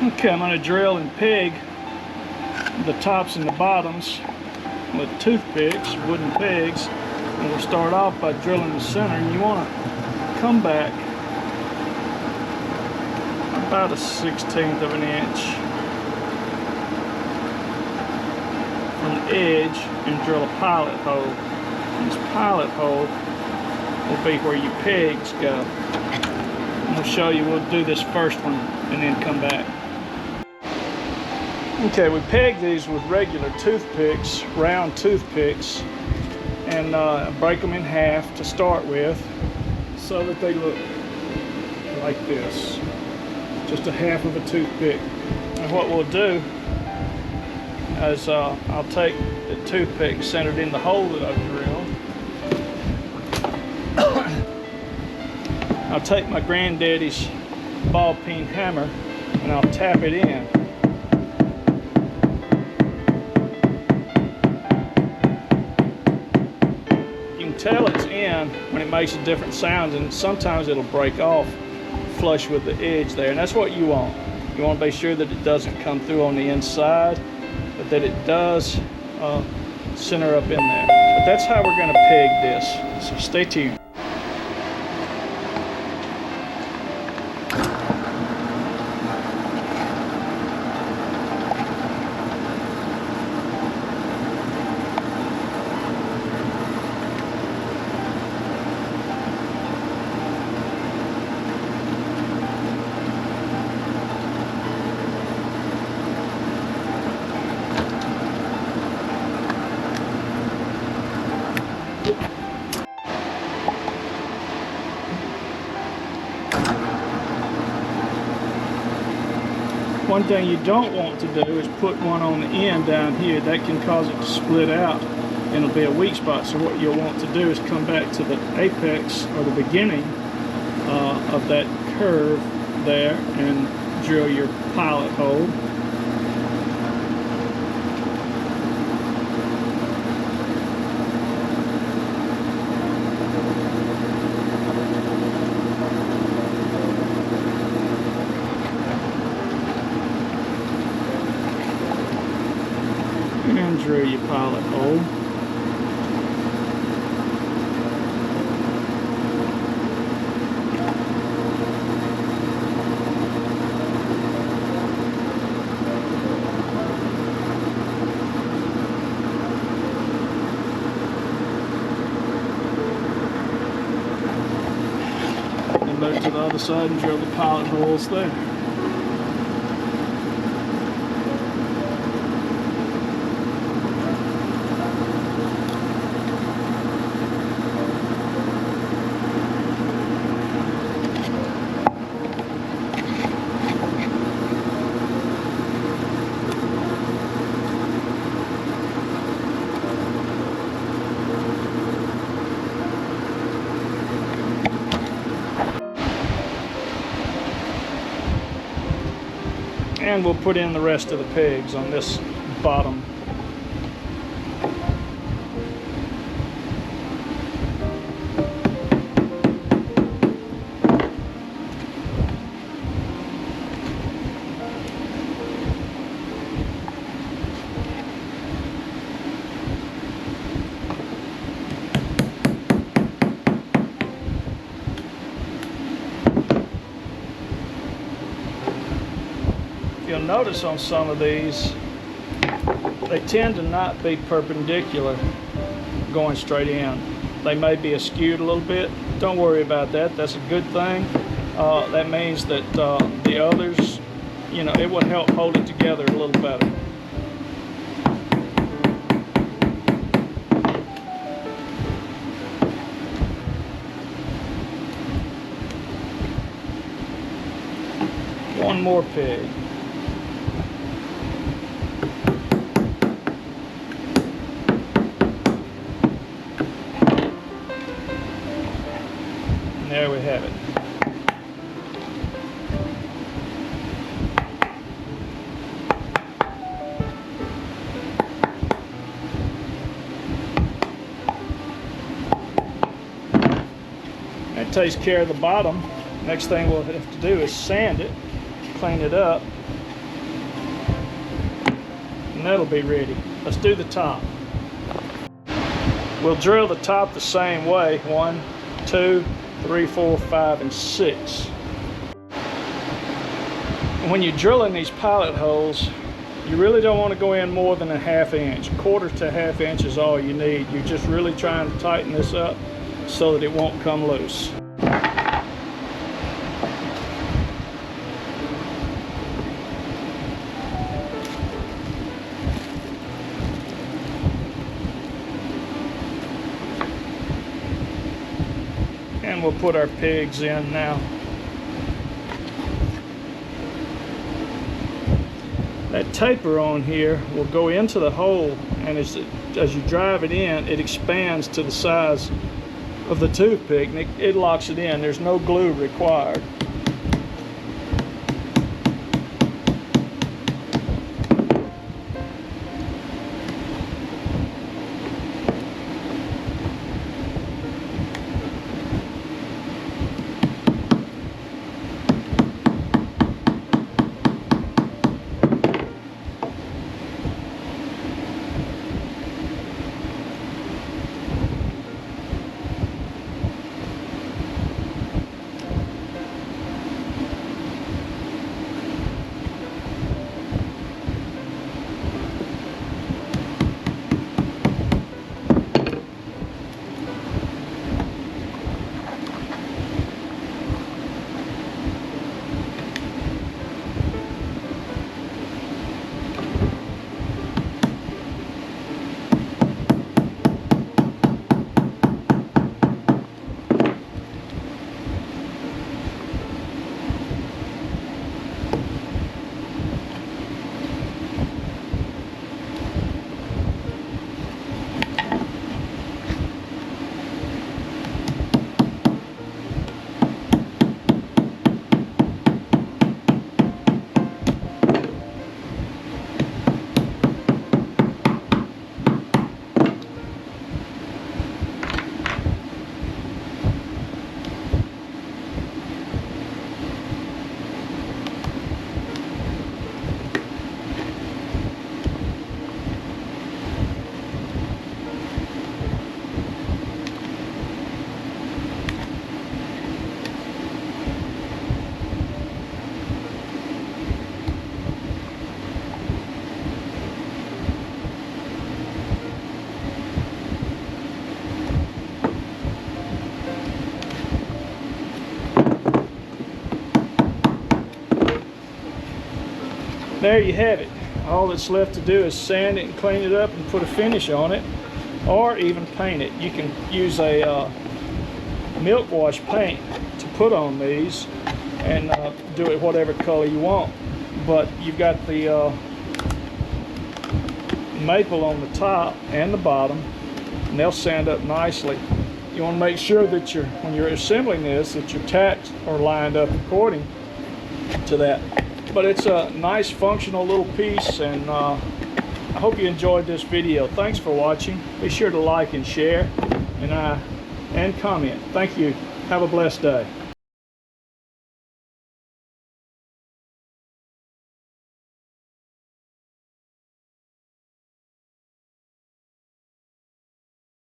Okay, I'm going to drill and peg the tops and the bottoms with toothpicks, wooden pegs. And we'll start off by drilling the center, and you want to come back about a 1/16 of an inch from the edge and drill a pilot hole. This pilot hole will be where your pegs go. And we'll show you, we'll do this first one and then come back. Okay, we peg these with regular toothpicks, round toothpicks, and break them in half to start with so that they look like this. Just a half of a toothpick. And what we'll do is I'll take the toothpick centered in the hole that I've drilled. I'll take my granddaddy's ball peen hammer and I'll tap it in. You can tell it's in when it makes a different sounds, and sometimes it'll break off flush with the edge there, and that's what you want. You want to be sure that it doesn't come through on the inside, but that it does center up in there. But that's how we're going to peg this, so stay tuned. One thing you don't want to do is put one on the end down here. That can cause it to split out and it'll be a weak spot. So what you'll want to do is come back to the apex or the beginning of that curve there and drill your pilot hole. And drill your pilot hole. And move to the other side and drill the pilot holes there. And we'll put in the rest of the pegs on this bottom. You'll notice on some of these, they tend to not be perpendicular going straight in. They may be askewed a little bit. Don't worry about that. That's a good thing. That means that the others, you know, it will help hold it together a little better. One more peg. There we have it. That takes care of the bottom. Next thing we'll have to do is sand it, clean it up, and that'll be ready. Let's do the top. We'll drill the top the same way, 1, 2, 3, 4, 5, and 6. When you're drilling these pilot holes, you really don't want to go in more than a 1/2 inch. 1/4 to 1/2 inch is all you need. You're just really trying to tighten this up so that it won't come loose. And we'll put our pigs in now. That taper on here will go into the hole, and as you drive it in, it expands to the size of the toothpick, and it locks it in. There's no glue required. There you have it. All that's left to do is sand it and clean it up and put a finish on it, or even paint it. You can use a milk wash paint to put on these and do it whatever color you want. But you've got the maple on the top and the bottom, and they'll sand up nicely. You want to make sure that when you're assembling this, that your tacks are lined up according to that. But it's a nice functional little piece, and I hope you enjoyed this video. Thanks for watching. Be sure to like and share and comment. Thank you. Have a blessed day.